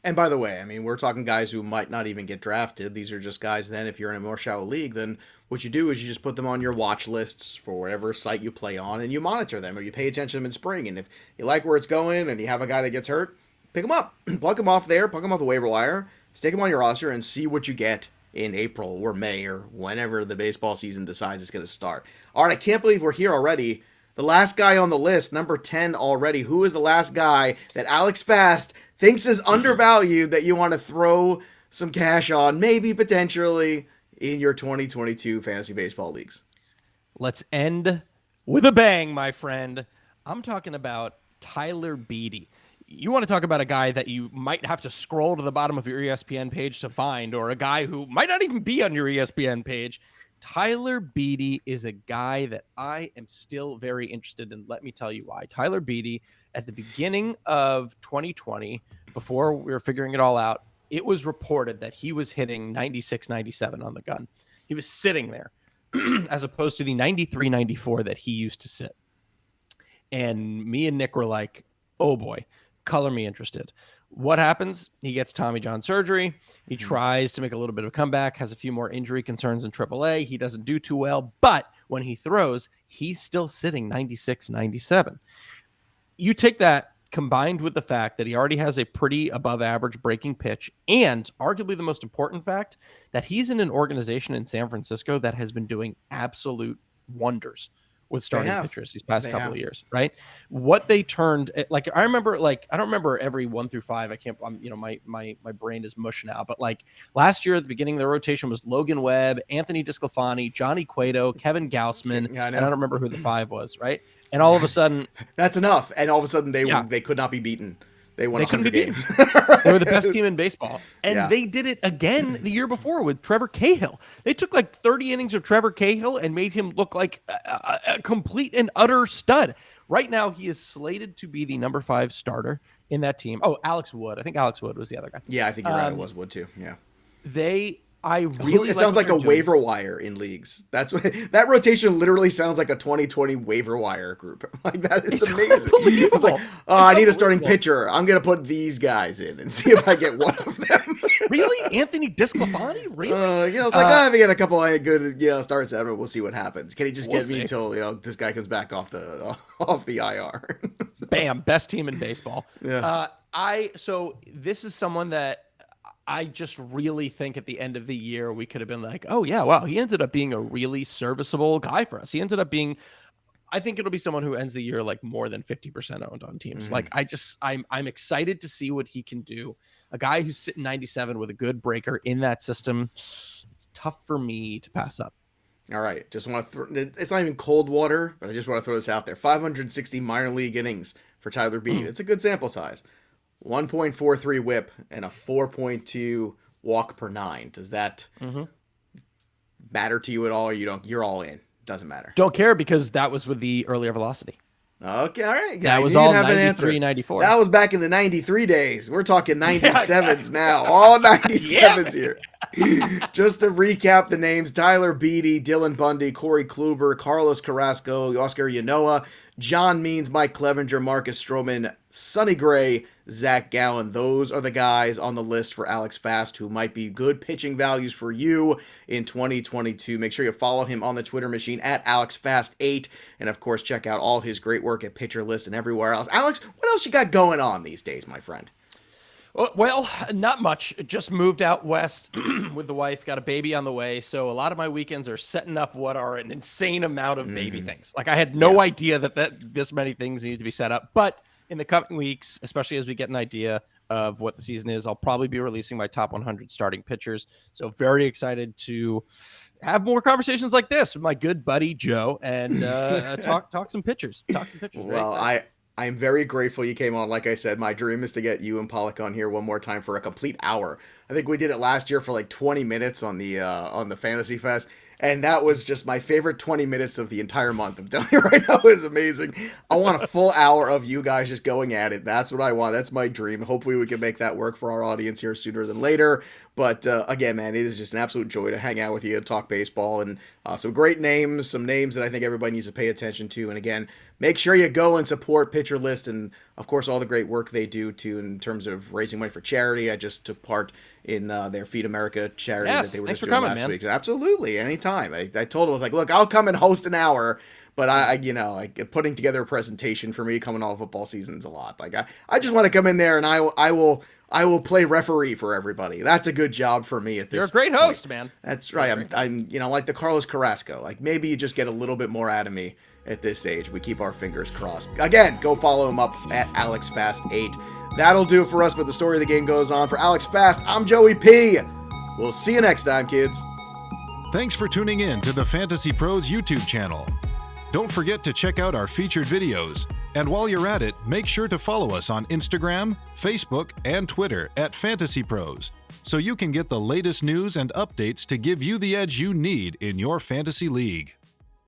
And by the way, I mean, we're talking guys who might not even get drafted. These are just guys then, if you're in a more shallow league, then what you do is you just put them on your watch lists for whatever site you play on and you monitor them or you pay attention to them in spring. And if you like where it's going and you have a guy that gets hurt, pick him up, plug him off there, plug him off the waiver wire, stick him on your roster and see what you get in April or May or whenever the baseball season decides it's going to start. All right, I can't believe we're here already. The last guy on the list, number 10 already. Who is the last guy that Alex Fast thinks is undervalued that you want to throw some cash on, maybe potentially in your 2022 fantasy baseball leagues? Let's end with a bang, my friend. I'm talking about Tyler Beede. You want to talk about a guy that you might have to scroll to the bottom of your ESPN page to find, or a guy who might not even be on your ESPN page. Tyler Beede is a guy that I am still very interested in. Let me tell you why. Tyler Beede, at the beginning of 2020, before we were figuring it all out, it was reported that he was hitting 96, 97 on the gun. He was sitting there as opposed to the 93, 94 that he used to sit. And me and Nick were like, oh boy, color me interested. What happens? He gets Tommy John surgery. He tries to make a little bit of a comeback, has a few more injury concerns in AAA. He doesn't do too well, but when he throws, he's still sitting 96, 97. You take that combined with the fact that he already has a pretty above average breaking pitch, and arguably the most important fact that he's in an organization in San Francisco that has been doing absolute wonders with starting pitchers these past couple of years, right? What they turned, like, I remember, like, I don't remember every 1 through 5. I can't, my brain is mush now, but like last year at the beginning of the rotation was Logan Webb, Anthony DeSclafani, Johnny Cueto, Kevin Gausman, and I don't remember who the 5 was, right? And all of a sudden, that's enough. And all of a sudden they could not be beaten. They won 100 games. They were the best team in baseball. And they did it again the year before with Trevor Cahill. They took like 30 innings of Trevor Cahill and made him look like a complete and utter stud. Right now, he is slated to be the number 5 starter in that team. Oh, Alex Wood. I think Alex Wood was the other guy. Yeah, I think you're right. It was Wood too. Yeah. It sounds like a waiver wire in leagues. That's what that rotation literally sounds like a 2020 waiver wire group. Like that is amazing. It's like, I need a starting pitcher. I'm gonna put these guys in and see if I get one of them. Really, Anthony DeSclafani? Really? It's like, if I get a couple of good, starts ever, we'll see what happens. Can he just get me until this guy comes back off the IR? Bam, best team in baseball. Yeah. So this is someone that I just really think at the end of the year, we could have been like, oh yeah, wow, he ended up being a really serviceable guy for us. He ended up being, I think it'll be someone who ends the year like more than 50% owned on teams. Like I'm excited to see what he can do. A guy who's sitting 97 with a good breaker in that system, it's tough for me to pass up. All right, just want to it's not even cold water, but I just want to throw this out there. 560 minor league innings for Tyler Beede. It's a good sample size. 1.43 whip and a 4.2 walk per 9. Does that matter to you at all? Or you're all in. Doesn't matter. Don't care because that was with the earlier velocity. Okay, all right. That was all 93, 94. That was back in the 93 days. We're talking 97s now. All 97s here. Just to recap the names: Tyler Beede, Dylan Bundy, Corey Kluber, Carlos Carrasco, Oscar Yanoa, John Means, Mike Clevenger, Marcus Stroman, Sonny Gray, Zach Gallen. Those are the guys on the list for Alex Fast who might be good pitching values for you in 2022. Make sure you follow him on the Twitter machine at AlexFast8. And of course, check out all his great work at Pitcher List and everywhere else. Alex, what else you got going on these days, my friend? Well, not much. Just moved out west with the wife, got a baby on the way. So a lot of my weekends are setting up what are an insane amount of baby things. Like I had no idea that this many things need to be set up. But in the coming weeks, especially as we get an idea of what the season is, I'll probably be releasing my top 100 starting pitchers. So very excited to have more conversations like this with my good buddy Joe and talk some pitchers. Well, I'm very grateful you came on. Like I said, my dream is to get you and Pollock on here one more time for a complete hour. I think we did it last year for like 20 minutes on the Fantasy Fest. And that was just my favorite 20 minutes of the entire month. I'm telling you right now, it was amazing. I want a full hour of you guys just going at it. That's what I want. That's my dream. Hopefully we can make that work for our audience here sooner than later. But again, man, it is just an absolute joy to hang out with you and talk baseball. And some great names, some names that I think everybody needs to pay attention to. And again, make sure you go and support Pitcher List and, of course, all the great work they do too in terms of raising money for charity. I just took part in their Feed America charity that they were just doing last week. Absolutely, anytime. I told them, I was like, look, I'll come and host an hour, but I putting together a presentation for me coming off football season is a lot. Like I just want to come in there and I will play referee for everybody. That's a good job for me at this. You're a great host, man. That's right. I'm like the Carlos Carrasco. Like maybe you just get a little bit more out of me at this age. We keep our fingers crossed. Again, go follow him up at AlexFast8. That'll do it for us, but the story of the game goes on. For Alex Fast, I'm Joey P. We'll see you next time, kids. Thanks for tuning in to the Fantasy Pros YouTube channel. Don't forget to check out our featured videos. And while you're at it, make sure to follow us on Instagram, Facebook, and Twitter at FantasyPros, so you can get the latest news and updates to give you the edge you need in your fantasy league.